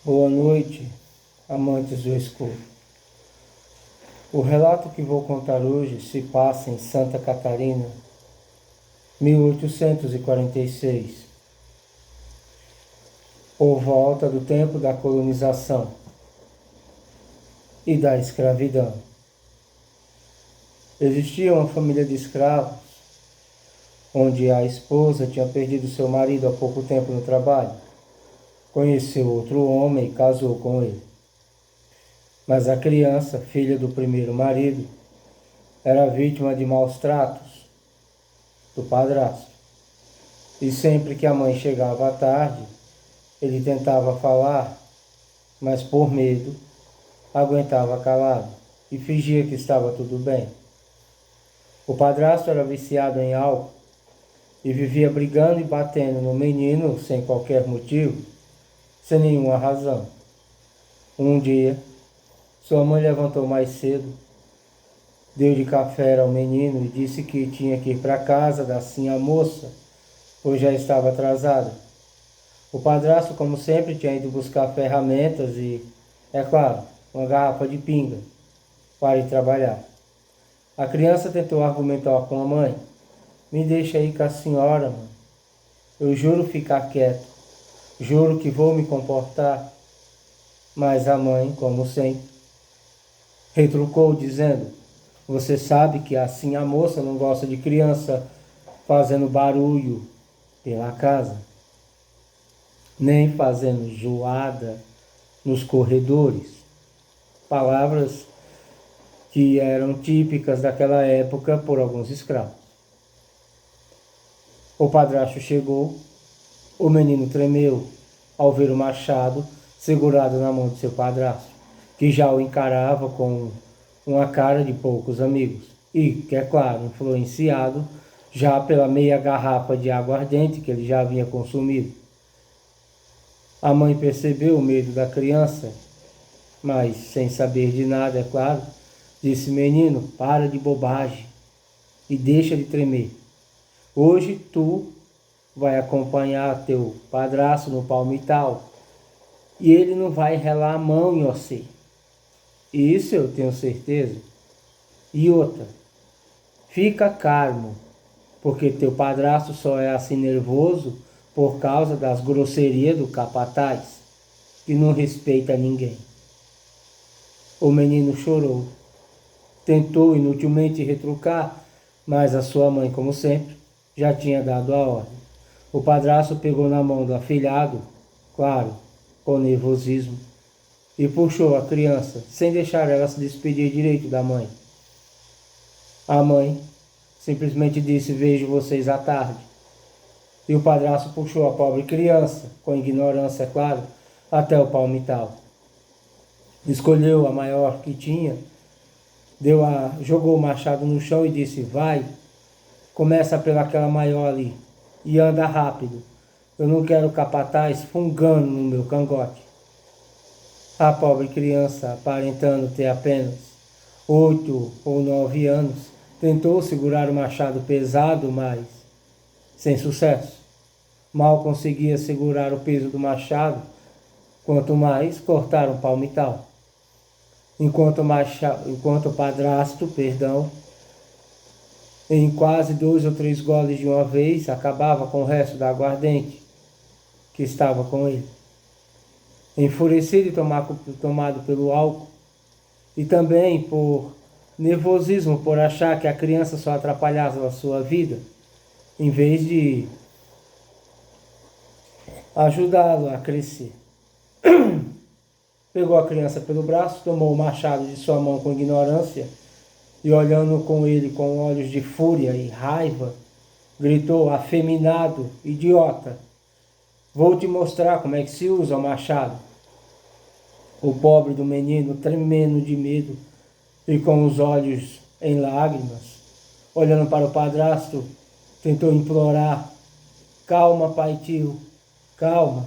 Boa noite, amantes do escuro. O relato que vou contar hoje se passa em Santa Catarina, 1846, por volta do tempo da colonização e da escravidão. Existia uma família de escravos, onde a esposa tinha perdido seu marido há pouco tempo no trabalho. Conheceu outro homem e casou com ele. Mas a criança, filha do primeiro marido, era vítima de maus tratos do padrasto. E sempre que a mãe chegava à tarde, ele tentava falar, mas por medo, aguentava calado e fingia que estava tudo bem. O padrasto era viciado em álcool e vivia brigando e batendo no menino sem qualquer motivo, sem nenhuma razão. Um dia, sua mãe levantou mais cedo, deu de café ao menino e disse que tinha que ir para casa da sinha moça, pois já estava atrasada. O padrasto, como sempre, tinha ido buscar ferramentas e, é claro, uma garrafa de pinga para ir trabalhar. A criança tentou argumentar com a mãe. Me deixa aí com a senhora, mãe. Eu juro ficar quieto. Juro que vou me comportar. Mas a mãe, como sempre, retrucou dizendo: você sabe que assim a moça não gosta de criança fazendo barulho pela casa, nem fazendo zoada nos corredores. Palavras que eram típicas daquela época por alguns escravos. O padrasto chegou, o menino tremeu ao ver o machado segurado na mão de seu padrasto, que já o encarava com uma cara de poucos amigos e, que é claro, influenciado já pela meia garrafa de aguardente que ele já havia consumido. A mãe percebeu o medo da criança, mas sem saber de nada, é claro, disse: menino, para de bobagem e deixa de tremer. Hoje tu vai acompanhar teu padrasto no palmital e ele não vai relar a mão em você. Isso eu tenho certeza. E outra, fica calmo, porque teu padrasto só é assim nervoso por causa das grosserias do capataz, que não respeita ninguém. O menino chorou. Tentou inutilmente retrucar, mas a sua mãe, como sempre, já tinha dado a ordem. O padrasto pegou na mão do afilhado, claro, com nervosismo, e puxou a criança, sem deixar ela se despedir direito da mãe. A mãe simplesmente disse: vejo vocês à tarde. E o padrasto puxou a pobre criança, com ignorância, é claro, até o palmital. Escolheu a maior que tinha, jogou o machado no chão e disse: vai, começa pelaquela maior ali e anda rápido. Eu não quero capataz fungando no meu cangote. A pobre criança, aparentando ter apenas 8 ou 9 anos, tentou segurar o machado pesado, mas sem sucesso. Mal conseguia segurar o peso do machado, quanto mais cortar um palmital. Enquanto o padrasto, em quase 2 ou 3 goles de uma vez, acabava com o resto da aguardente que estava com ele. Enfurecido e tomado pelo álcool, e também por nervosismo, por achar que a criança só atrapalhava a sua vida, em vez de ajudá-lo a crescer. Pegou a criança pelo braço, tomou o machado de sua mão com ignorância e, olhando com ele com olhos de fúria e raiva, gritou: afeminado, idiota, vou te mostrar como é que se usa o machado. O pobre do menino, tremendo de medo e com os olhos em lágrimas, olhando para o padrasto, tentou implorar: calma, pai tio, calma.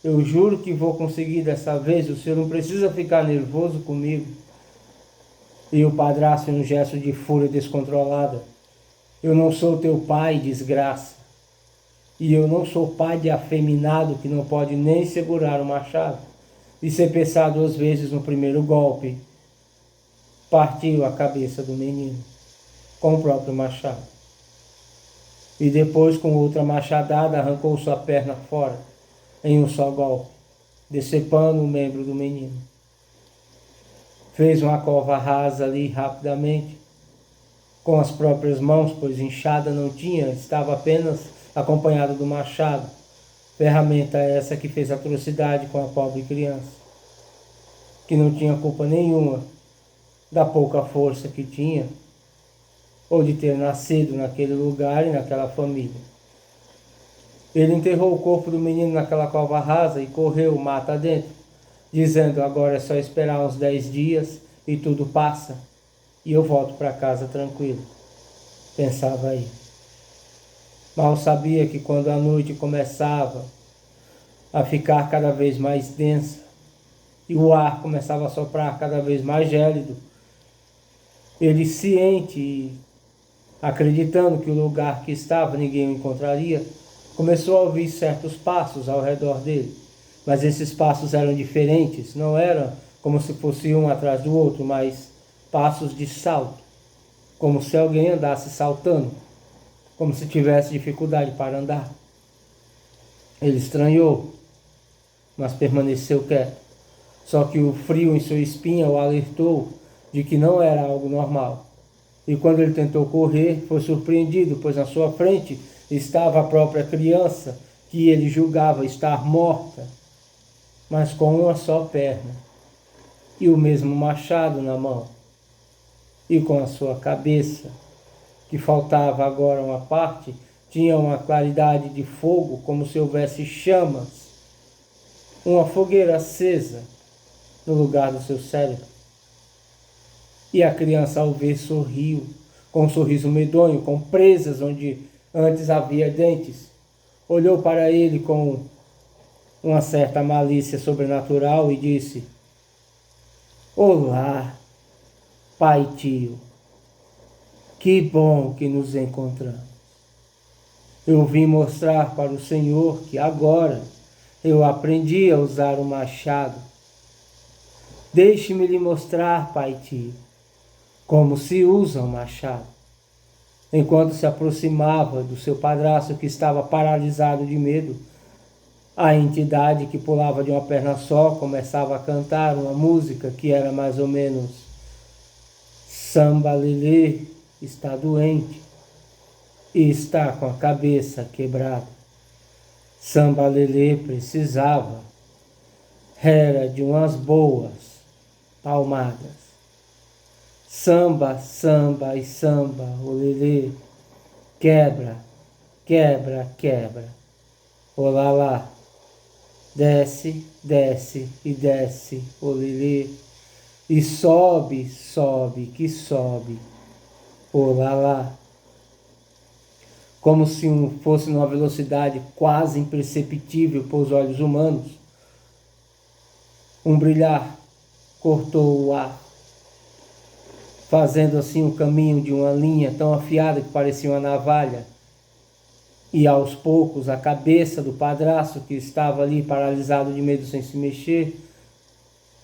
Eu juro que vou conseguir dessa vez, o senhor não precisa ficar nervoso comigo. E o padrasto, em um gesto de fúria descontrolada: eu não sou teu pai, desgraça. E eu não sou pai de afeminado que não pode nem segurar o machado. e sem pensar 2 vezes no primeiro golpe, partiu a cabeça do menino com o próprio machado. E depois, com outra machadada, arrancou sua perna fora em um só golpe, decepando o membro do menino. Fez uma cova rasa ali rapidamente, com as próprias mãos, pois enxada não tinha, estava apenas acompanhado do machado, ferramenta essa que fez atrocidade com a pobre criança, que não tinha culpa nenhuma da pouca força que tinha, ou de ter nascido naquele lugar e naquela família. Ele enterrou o corpo do menino naquela cova rasa e correu mata dentro, dizendo: agora é só esperar uns 10 dias e tudo passa, e eu volto para casa tranquilo. Pensava aí. Mal sabia que quando a noite começava a ficar cada vez mais densa e o ar começava a soprar cada vez mais gélido, ele, ciente e acreditando que o lugar que estava ninguém o encontraria, começou a ouvir certos passos ao redor dele. Mas esses passos eram diferentes, não eram como se fosse um atrás do outro, mas passos de salto, como se alguém andasse saltando, como se tivesse dificuldade para andar. Ele estranhou, mas permaneceu quieto. Só que o frio em sua espinha o alertou de que não era algo normal. E quando ele tentou correr, foi surpreendido, pois na sua frente estava a própria criança, que ele julgava estar morta, mas com uma só perna, e o mesmo machado na mão, e com a sua cabeça, que faltava agora uma parte, tinha uma claridade de fogo, como se houvesse chamas, uma fogueira acesa no lugar do seu cérebro. E a criança, ao ver, sorriu, com um sorriso medonho, com presas onde antes havia dentes. Olhou para ele com uma certa malícia sobrenatural e disse: olá, pai tio, que bom que nos encontramos. Eu vim mostrar para o senhor que agora eu aprendi a usar o machado. Deixe-me lhe mostrar, pai tio, como se usa o machado. Enquanto se aproximava do seu padrasto, que estava paralisado de medo, a entidade que pulava de uma perna só começava a cantar uma música que era mais ou menos: Samba Lelê está doente e está com a cabeça quebrada. Samba Lelê precisava era de umas boas palmadas. Samba, samba e samba, o lelê, quebra, quebra, quebra. Olá lá, desce, desce e desce, o lelê, e sobe, sobe, que sobe. Olá lá. Como se fosse numa velocidade quase imperceptível para os olhos humanos, um brilhar cortou o ar, fazendo assim o caminho de uma linha tão afiada que parecia uma navalha. E aos poucos a cabeça do padrasto, que estava ali paralisado de medo sem se mexer,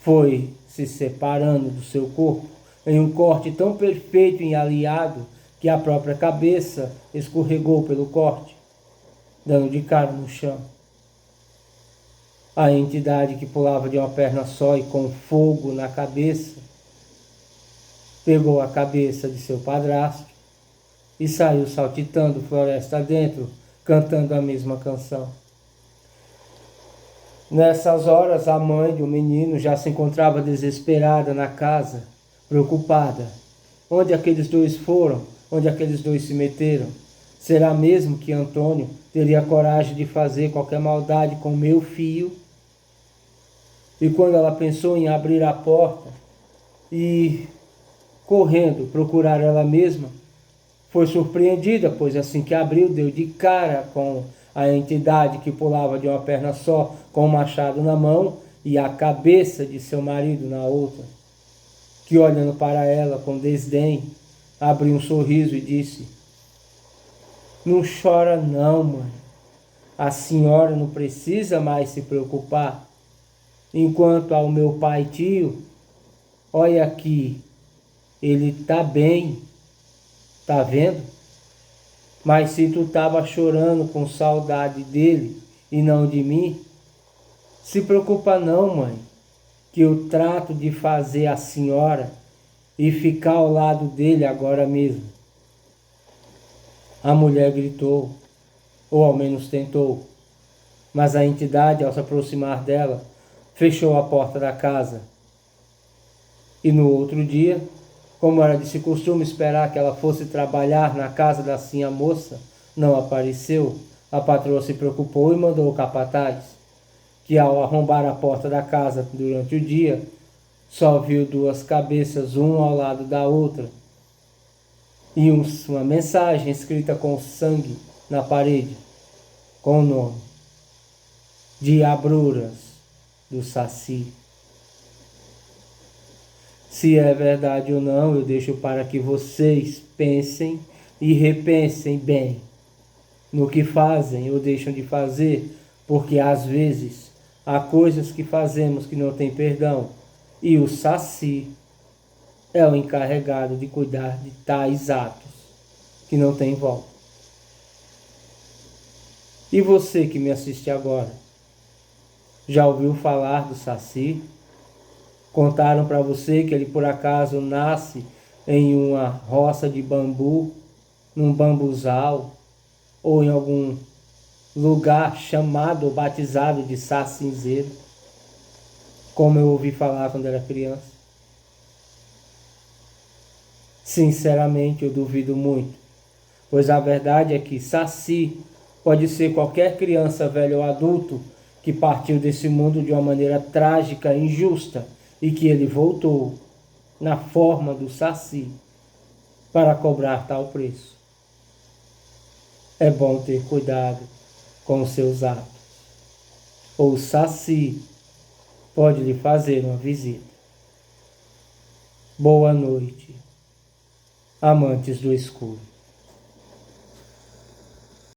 foi se separando do seu corpo em um corte tão perfeito e aliado que a própria cabeça escorregou pelo corte, dando de cara no chão. A entidade que pulava de uma perna só e com fogo na cabeça pegou a cabeça de seu padrasto e saiu saltitando floresta dentro, cantando a mesma canção. Nessas horas, a mãe do menino já se encontrava desesperada na casa, preocupada. Onde aqueles dois foram? Onde aqueles dois se meteram? Será mesmo que Antônio teria coragem de fazer qualquer maldade com meu filho? E quando ela pensou em abrir a porta e correndo procurar ela mesma, foi surpreendida, pois assim que abriu, deu de cara com a entidade que pulava de uma perna só, com o machado na mão e a cabeça de seu marido na outra, que, olhando para ela com desdém, abriu um sorriso e disse: não chora não, mãe. A senhora não precisa mais se preocupar. Enquanto ao meu pai e tio, olha aqui, ele tá bem, tá vendo? Mas se tu tava chorando com saudade dele e não de mim, se preocupa não, mãe, que eu trato de fazer a senhora e ficar ao lado dele agora mesmo. A mulher gritou, ou ao menos tentou, mas a entidade, ao se aproximar dela, fechou a porta da casa. E no outro dia, como era de se costume esperar que ela fosse trabalhar na casa da sinha moça, não apareceu. A patroa se preocupou e mandou o capataz, que ao arrombar a porta da casa durante o dia, só viu duas cabeças, uma ao lado da outra, e uma mensagem escrita com sangue na parede, com o nome: Diabruras do Saci. Se é verdade ou não, eu deixo para que vocês pensem e repensem bem no que fazem ou deixam de fazer, porque às vezes há coisas que fazemos que não tem perdão, e o Saci é o encarregado de cuidar de tais atos que não tem volta. E você que me assiste agora, já ouviu falar do Saci? Contaram para você que ele por acaso nasce em uma roça de bambu, num bambuzal, ou em algum lugar chamado ou batizado de sacinzeiro, como eu ouvi falar quando era criança? Sinceramente, eu duvido muito, pois a verdade é que Saci pode ser qualquer criança, velho ou adulto, que partiu desse mundo de uma maneira trágica e injusta, e que ele voltou na forma do Saci para cobrar tal preço. É bom ter cuidado com os seus atos, ou o Saci pode lhe fazer uma visita. Boa noite, amantes do escuro.